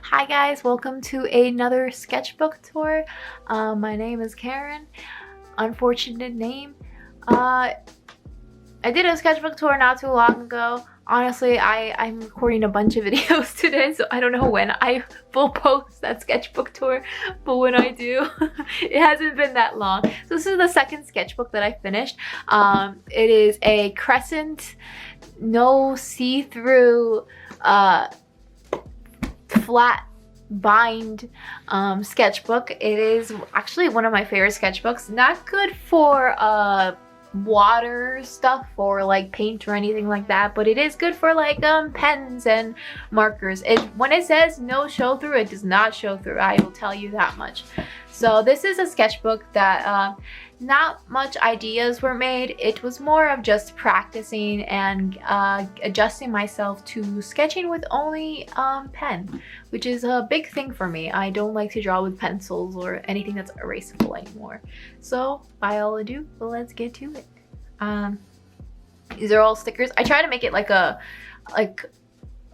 Hi guys, welcome to another sketchbook tour. My name is Karen. Unfortunate name. I did a sketchbook tour not too long ago. Honestly, I'm recording a bunch of videos today, so I don't know when I will post that sketchbook tour, but when I do, it hasn't been that long. So this is the second sketchbook that I finished. It is a crescent, no see-through, flat bind sketchbook. It is actually one of my favorite sketchbooks. Not good for water stuff or like paint or anything like that, but it is good for like pens and markers. When it says no show through, it does not show through. I will tell you that much. So this is a sketchbook that not much ideas were made. It was more of just practicing and adjusting myself to sketching with only pen, which is a big thing for me. I don't like to draw with pencils or anything that's erasable anymore. So by all ado, let's get to it. These are all stickers. I try to make it like a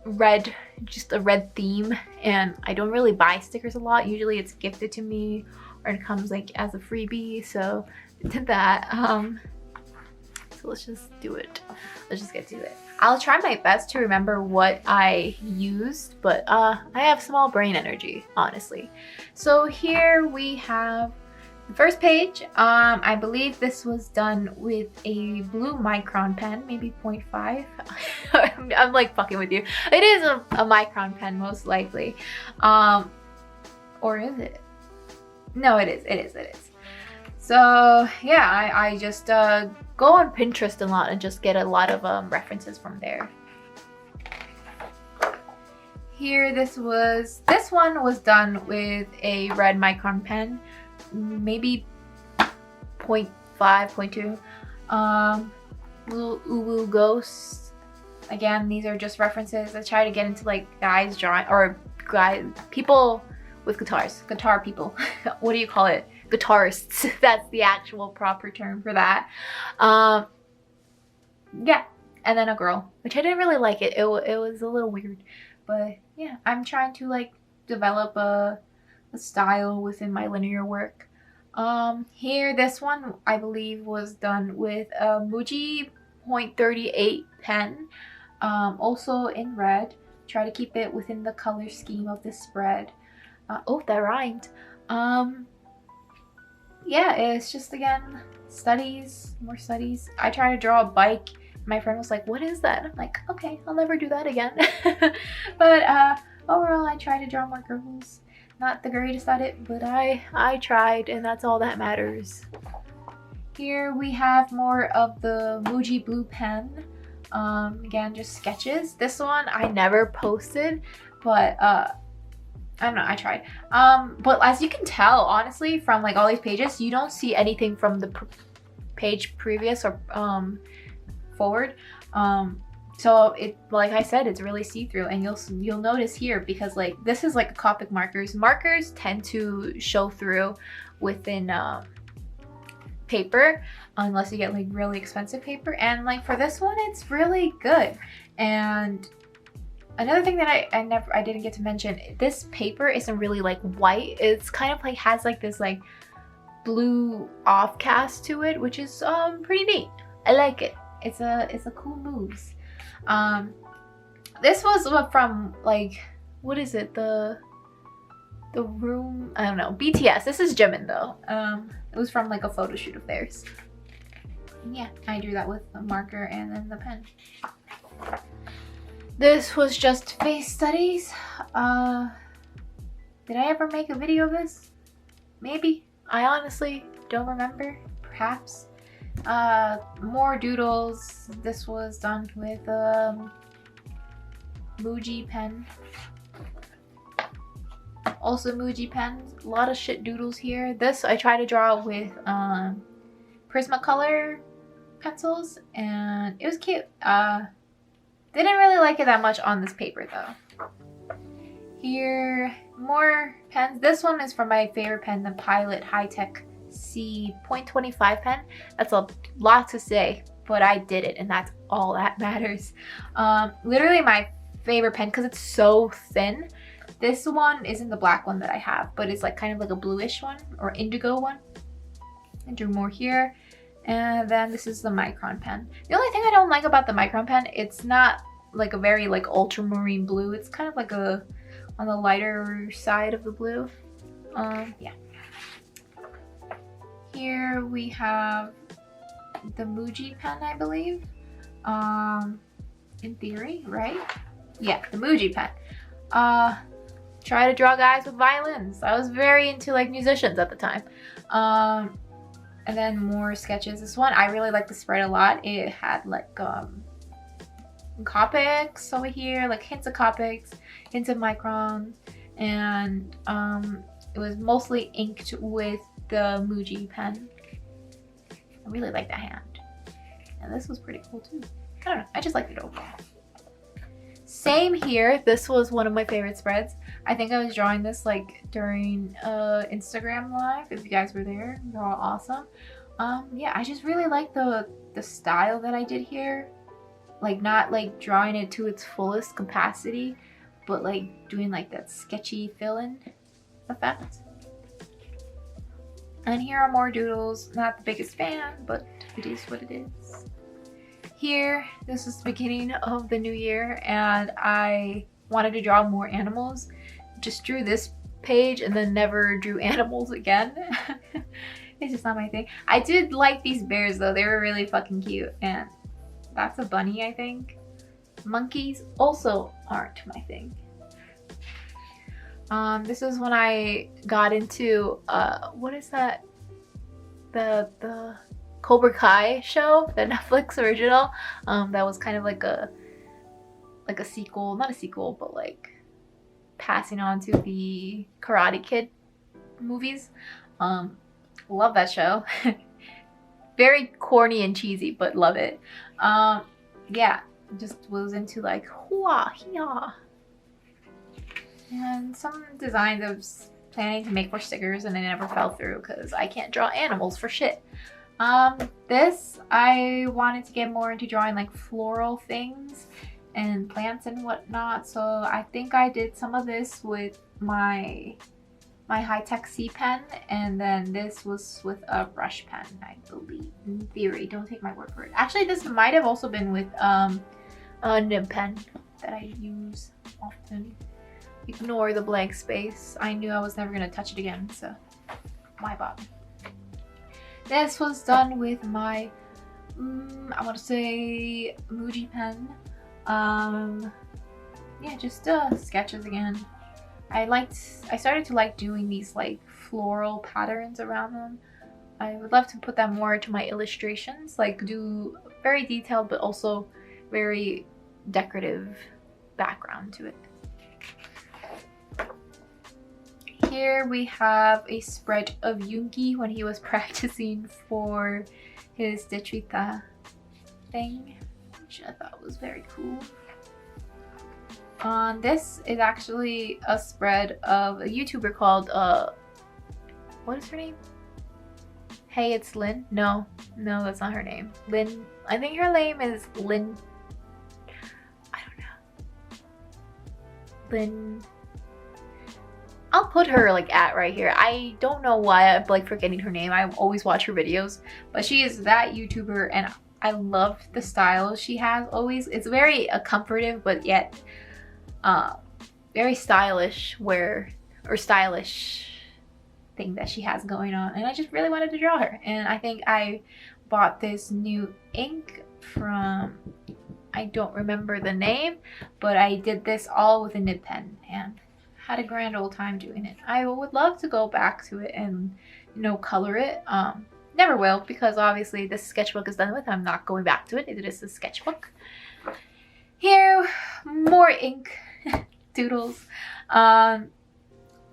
red, just a red theme, and I don't really buy stickers a lot. Usually it's gifted to me or it comes like as a freebie, so I did that. So let's just do it. Let's just get to it. I'll try my best to remember what I used, but I have small brain energy, honestly. So here we have the first page. I believe this was done with a blue micron pen, maybe 0.5. I'm like fucking with you. It is a micron pen, most likely. Or is it? No, it is. So yeah, I just go on Pinterest a lot and just get a lot of references from there. Here, this one was done with a red micron pen, maybe 0.5, 0.2. Little Uwu Ghosts. Again, these are just references. I try to get into like guys drawing, or people with guitars. Guitar people. What do you call it? Guitarists. That's the actual proper term for that. Yeah. And then a girl, which I didn't really like it. It was a little weird. But yeah, I'm trying to like develop a style within my linear work. Here, this one I believe was done with a Muji 0.38 pen. Also in red. Try to keep it within the color scheme of this spread. Oh, that rhymed. Yeah, it's just, again, studies, more studies. I tried to draw a bike. My friend was like, what is that? I'm like, okay, I'll never do that again. But overall, I tried to draw more girls. Not the greatest at it, but I tried, and that's all that matters. Here we have more of the Muji blue pen. Again, just sketches. This one I never posted, but I don't know, I tried. But as you can tell, honestly, from like all these pages, you don't see anything from the page previous or forward. So it, like I said, it's really see-through, and you'll notice here, because like this is like Copic markers. Markers tend to show through within paper, unless you get like really expensive paper. And like for this one, it's really good. And another thing that I didn't get to mention, this paper isn't really like white. It's kind of like has like this like blue off cast to it, which is pretty neat. I like it. It's a cool moves. This was from like, what is it? The room, I don't know, BTS. This is Jimin though. It was from like a photo shoot of theirs. And yeah, I drew that with a marker and then the pen. This was just face studies. Did I ever make a video of this? Maybe. I honestly don't remember. Perhaps. More doodles. This was done with Muji pen. Also Muji pens. A lot of shit doodles here. This I try to draw with Prismacolor pencils, and it was cute. Didn't really like it that much on this paper though. Here, more pens. This one is from my favorite pen, the Pilot High-Tech C 0.25 pen. That's a lot to say, but I did it, and that's all that matters. Literally my favorite pen, because it's so thin. This one isn't the black one that I have, but it's like kind of like a bluish one or indigo one. I drew more here. And then this is the micron pen. The only thing I don't like about the micron pen, it's not like a very like ultramarine blue. It's kind of like a on the lighter side of the blue. Yeah. Here we have the Muji pen, I believe. In theory, right? Yeah, the Muji pen. Try to draw guys with violins. I was very into like musicians at the time. And then more sketches. This one, I really like the spread a lot. It had like Copics over here, like hints of Copics, hints of microns, and it was mostly inked with the Muji pen. I really like that hand. And this was pretty cool too. I don't know, I just liked it overall. Same here. This was one of my favorite spreads. I think I was drawing this like during Instagram live. If you guys were there, they're all awesome. Yeah, I just really like the style that I did here. Like not like drawing it to its fullest capacity, but like doing like that sketchy fill-in effect. And here are more doodles. Not the biggest fan, but it is what it is. Here, this is the beginning of the new year, and I wanted to draw more animals. Just drew this page and then never drew animals again. It's just not my thing. I did like these bears though. They were really fucking cute, and that's a bunny, I think. Monkeys also aren't my thing. This is when I got into what is that? The Cobra Kai show, the Netflix original. That was kind of like a sequel, not a sequel, but like passing on to the Karate Kid movies. Love that show. Very corny and cheesy, but love it. Yeah, just was into like hua hia. And some designs I was planning to make for stickers and I never fell through because I can't draw animals for shit. This, I wanted to get more into drawing like floral things and plants and whatnot, so I think I did some of this with my high-tech C pen, and then this was with a brush pen, I believe, in theory. Don't take my word for it. Actually, this might have also been with a nib pen that I use often. Ignore the blank space. I knew I was never gonna touch it again, so my bad. This was done with my, I want to say Muji pen. Yeah, just sketches again. I started to like doing these like floral patterns around them. I would love to put that more into my illustrations, like do very detailed but also very decorative background to it. Here we have a spread of Yoongi when he was practicing for his Detrita thing, which I thought was very cool. This is actually a spread of a YouTuber called, what is her name? Hey, it's Lynn? No, that's not her name. Lynn, I think her name is Lynn, I don't know. Lynn, I'll put her like right here. I don't know why I'm like forgetting her name. I always watch her videos, but she is that YouTuber and I love the style she has always. It's very comfortive, but yet very stylish stylish thing that she has going on, and I just really wanted to draw her. And I think I bought this new ink from, I don't remember the name, but I did this all with a nib pen and had a grand old time doing it. I would love to go back to it and, you know, color it. Never will, because obviously this sketchbook is done with. I'm not going back to it. It is a sketchbook. Here, more ink. Doodles. I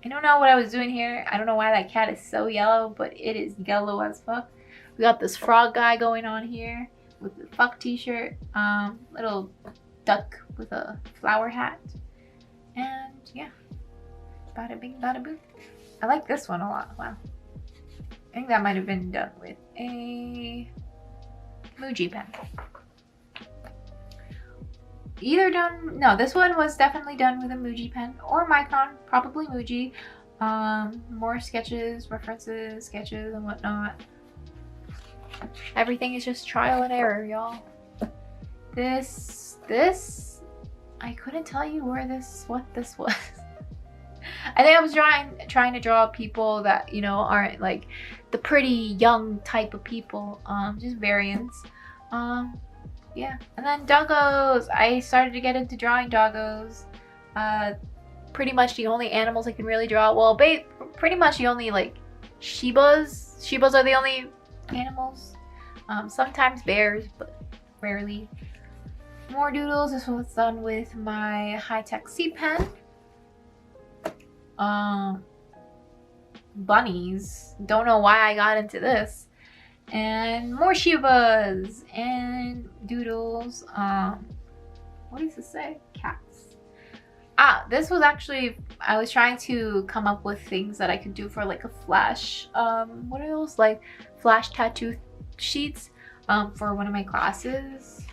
don't know what I was doing here. I don't know why that cat is so yellow, but it is yellow as fuck. We got this frog guy going on here with the fuck t-shirt. Little duck with a flower hat. And yeah. Bada bing, bada boo. I like this one a lot. Wow. I think that might have been done with a Muji pen. either done, no, this one was definitely done with a Muji pen or Micron, probably Muji. More sketches, references, sketches, and whatnot. Everything is just trial and error, y'all. This, I couldn't tell you what this was. I think I was trying to draw people that, you know, aren't like the pretty young type of people. Just variants. Yeah. And then doggos. I started to get into drawing doggos. Pretty much the only animals I can really draw. Well, pretty much the only like Shibas. Shibas are the only animals. Sometimes bears, but rarely. More doodles. This was done with my high-tech C pen. Bunnies. Don't know why I got into this. And more Shibas and doodles. What does this say? Cats. This was actually, I was trying to come up with things that I could do for like a flash, what are those, like flash tattoo sheets, for one of my classes.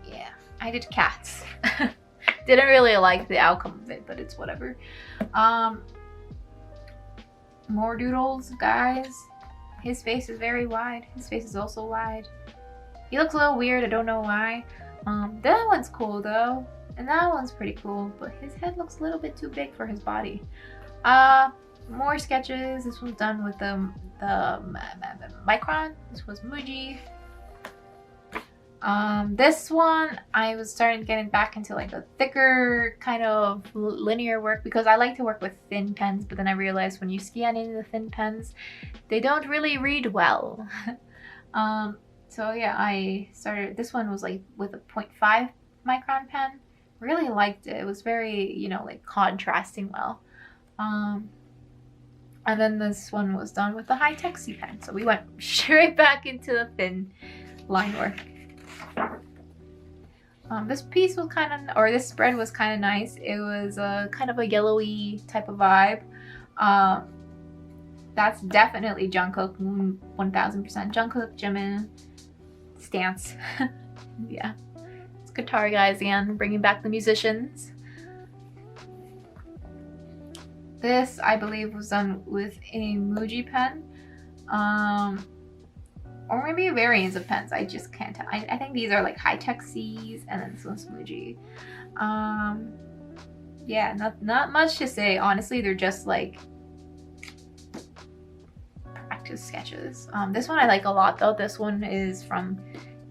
Yeah, I did cats. Didn't really like the outcome of it, but it's whatever. More doodles, guys. His face is very wide. His face is also wide. He looks a little weird, I don't know why. That one's cool though. And that one's pretty cool, but his head looks a little bit too big for his body. More sketches. This was done with the Micron. This was Muji. This one, I was starting getting back into like a thicker kind of linear work because I like to work with thin pens, but then I realized when you scan into the thin pens, they don't really read well. So yeah, I started, this one was like with a 0.5 micron pen. Really liked it. It was very, you know, like contrasting well. And then this one was done with the high-tech C pen. So we went straight back into the thin line work. This piece was kind of, or this spread was kind of nice. It was kind of a yellowy type of vibe. That's definitely Jungkook, 1000% Jungkook, Jimin stance. Yeah, it's guitar guys again, bringing back the musicians. This, I believe, was done with a Muji pen. Or maybe variants of pens. I just can't tell. I think these are like high-tech C's, and then this one's Muji. Yeah, not much to say. Honestly, they're just like practice sketches. This one I like a lot though. This one is from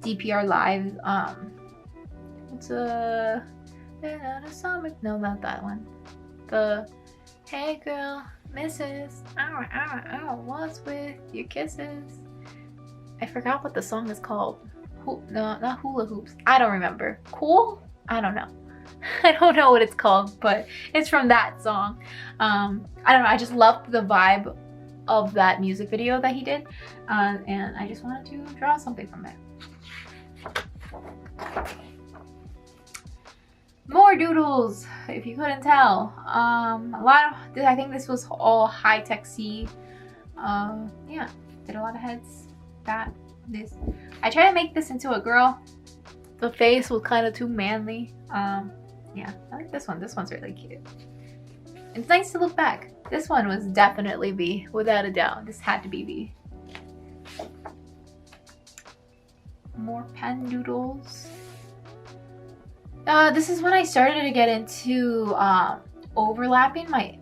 DPR Live. It's a no, not that one. The hey girl, Mrs. What's with your kisses? I forgot what the song is called. No, not hula hoops. I don't remember. Cool? I don't know. I don't know what it's called, but it's from that song. I don't know. I just loved the vibe of that music video that he did, and I just wanted to draw something from it. More doodles, if you couldn't tell. A lot of, I think this was all high-tech C. Yeah, did a lot of heads. This. I tried to make this into a girl. The face was kind of too manly. Yeah, I like this one. This one's really cute. It's nice to look back. This one was definitely B, without a doubt. This had to be B. More pen doodles. This is when I started to get into overlapping my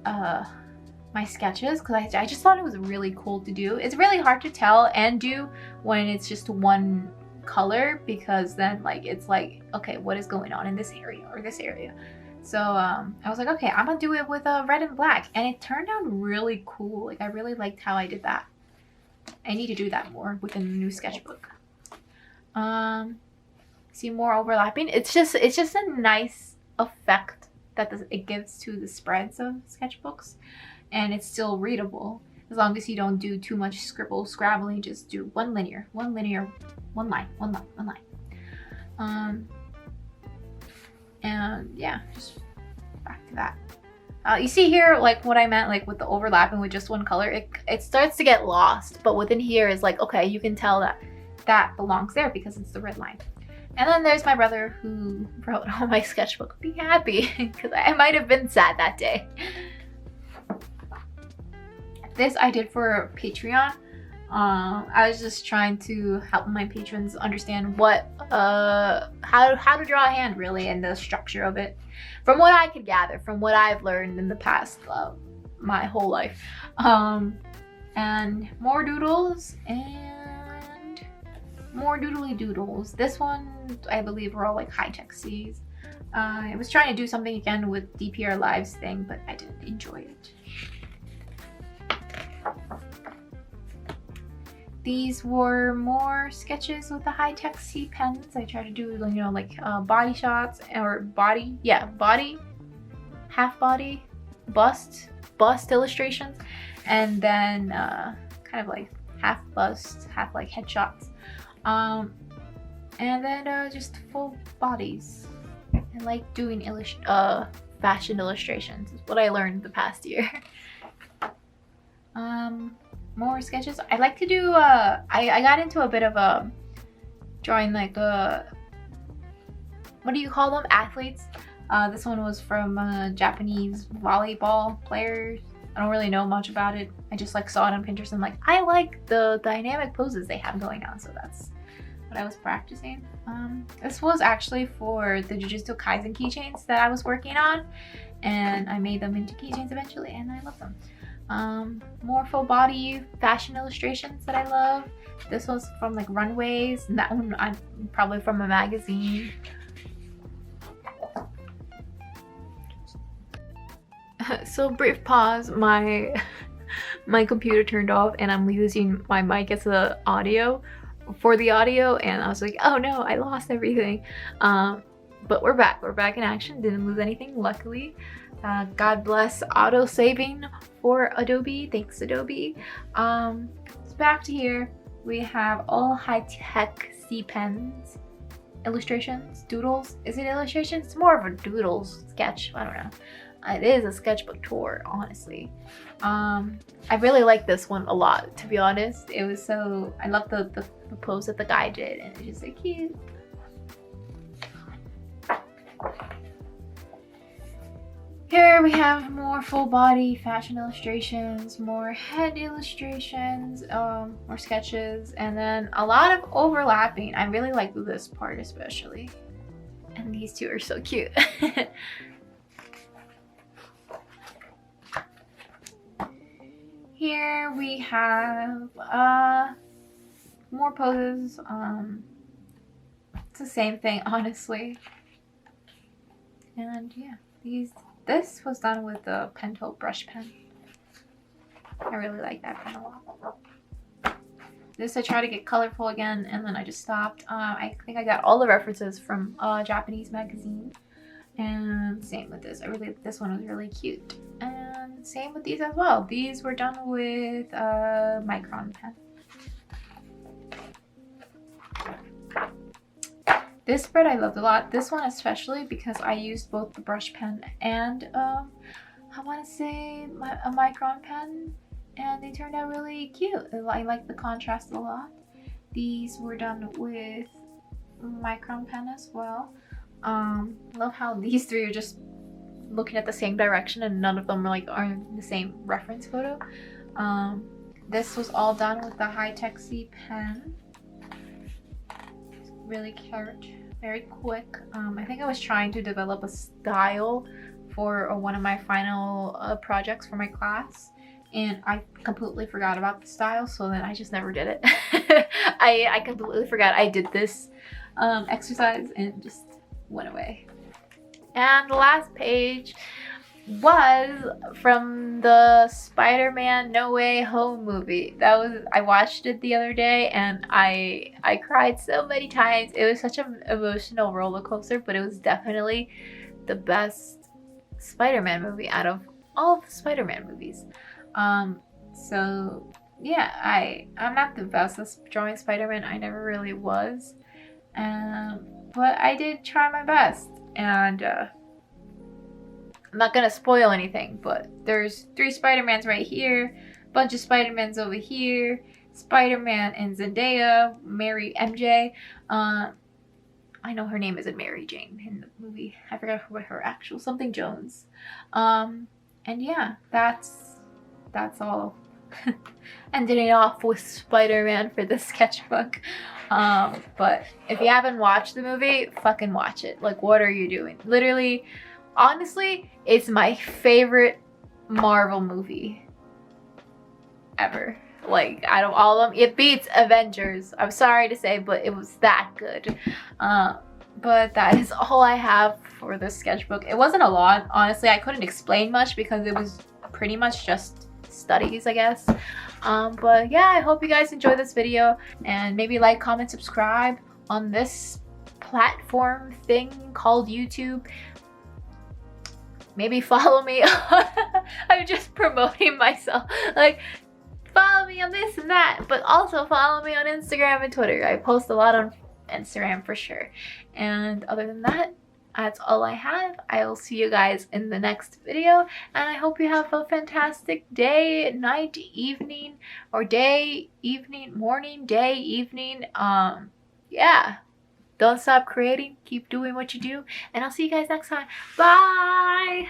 my sketches, because I just thought it was really cool to do. It's really hard to tell and do when it's just one color, because then like it's like, okay, what is going on in this area or this area? So I was like, okay, I'm gonna do it with red and black, and it turned out really cool. Like I really liked how I did that. I need to do that more within the new sketchbook. See, more overlapping. It's just a nice effect that it gives to the spreads of sketchbooks, and it's still readable as long as you don't do too much scrabbling. Just do one line. And yeah, just back to that. You see here, like what I meant, like with the overlapping with just one color, it starts to get lost, but within here is like, okay, you can tell that belongs there because it's the red line. And then there's my brother who wrote on my sketchbook, "Be happy," because I might have been sad that day. This I did for Patreon. I was just trying to help my patrons understand what how to draw a hand really, and the structure of it, from what I could gather, from what I've learned in the past my whole life. And more doodles and more doodly doodles. This one I believe were all like high-tech C's. I was trying to do something again with DPR Lives thing, but I didn't enjoy it. These were more sketches with the high-tech C pens. I tried to do, you know, like body shots, or body, half body, bust illustrations, and then kind of like half bust, half like headshots, and then just full bodies. I like doing fashion illustrations. Is what I learned the past year. More sketches. I like to do I got into a bit of drawing like what do you call them, athletes. This one was from Japanese volleyball players. I don't really know much about it. I just like saw it on Pinterest and like I like the dynamic poses they have going on, so that's what I was practicing. This was actually for the Jujutsu Kaisen keychains that I was working on, and I made them into keychains eventually, and I love them. More full body fashion illustrations that I love. This was from like runways, and that one I'm probably from a magazine. So brief pause, my computer turned off and I'm using my mic as the audio for the audio, and I was like, oh no, I lost everything. But we're back in action. Didn't lose anything, luckily. God bless auto saving for Adobe. Thanks, Adobe. So back to here, we have all high-tech C pens, illustrations, doodles. Is it illustrations? It's more of a doodles sketch. I don't know. It is a sketchbook tour, honestly. I really like this one a lot, to be honest. It was so, I love the pose that the guy did, and it's just so cute. Here we have more full body fashion illustrations, more head illustrations, more sketches, and then a lot of overlapping. I really like this part especially. And these two are so cute. Here we have more poses. It's the same thing, honestly. And yeah, this was done with the Pentel brush pen. I really like that pen a lot. This I try to get colorful again, and then I just stopped. I think I got all the references from a Japanese magazine. And same with this. This one was really cute. And same with these as well. These were done with a micron pen. This spread I loved a lot. This one especially because I used both the brush pen and I want to say a micron pen, and they turned out really cute. I like the contrast a lot. These were done with micron pen as well. Love how these three are just looking at the same direction and none of them are in the same reference photo. This was all done with the high-tech C pen. Really very quick. I think I was trying to develop a style for one of my final projects for my class, and I completely forgot about the style, so then I just never did it. I completely forgot I did this exercise and just went away. And the last page was from the Spider-Man No Way Home movie. I watched it the other day and I cried so many times. It was such an emotional roller coaster, but it was definitely the best Spider-Man movie out of all of the Spider-Man movies. So yeah, I'm not the best at drawing Spider-Man. I never really was. But I did try my best, and I'm not gonna spoil anything, but there's 3 Spider-Mans right here, bunch of Spider-Mans over here, Spider-Man and Zendaya, Mary MJ. I know her name isn't Mary Jane in the movie. I forgot what her actual something Jones. And yeah, that's all. Ending it off with Spider-Man for the sketchbook. But if you haven't watched the movie, fucking watch it. Like, what are you doing? Literally, honestly, it's my favorite Marvel movie ever. Like, out of all of them, it beats Avengers. I'm sorry to say, but it was that good. But that is all I have for this sketchbook. It wasn't a lot, honestly. I couldn't explain much because it was pretty much just studies, I guess. But yeah, I hope you guys enjoyed this video, and maybe like, comment, subscribe on this platform thing called YouTube. Maybe follow me. I'm just promoting myself. Like, follow me on this and that, but also follow me on Instagram and Twitter. I post a lot on Instagram for sure. And other than that, that's all I have. I will see you guys in the next video, and I hope you have a fantastic day, night, evening, or day, evening, morning, day, evening. Yeah, don't stop creating, keep doing what you do, and I'll see you guys next time. Bye.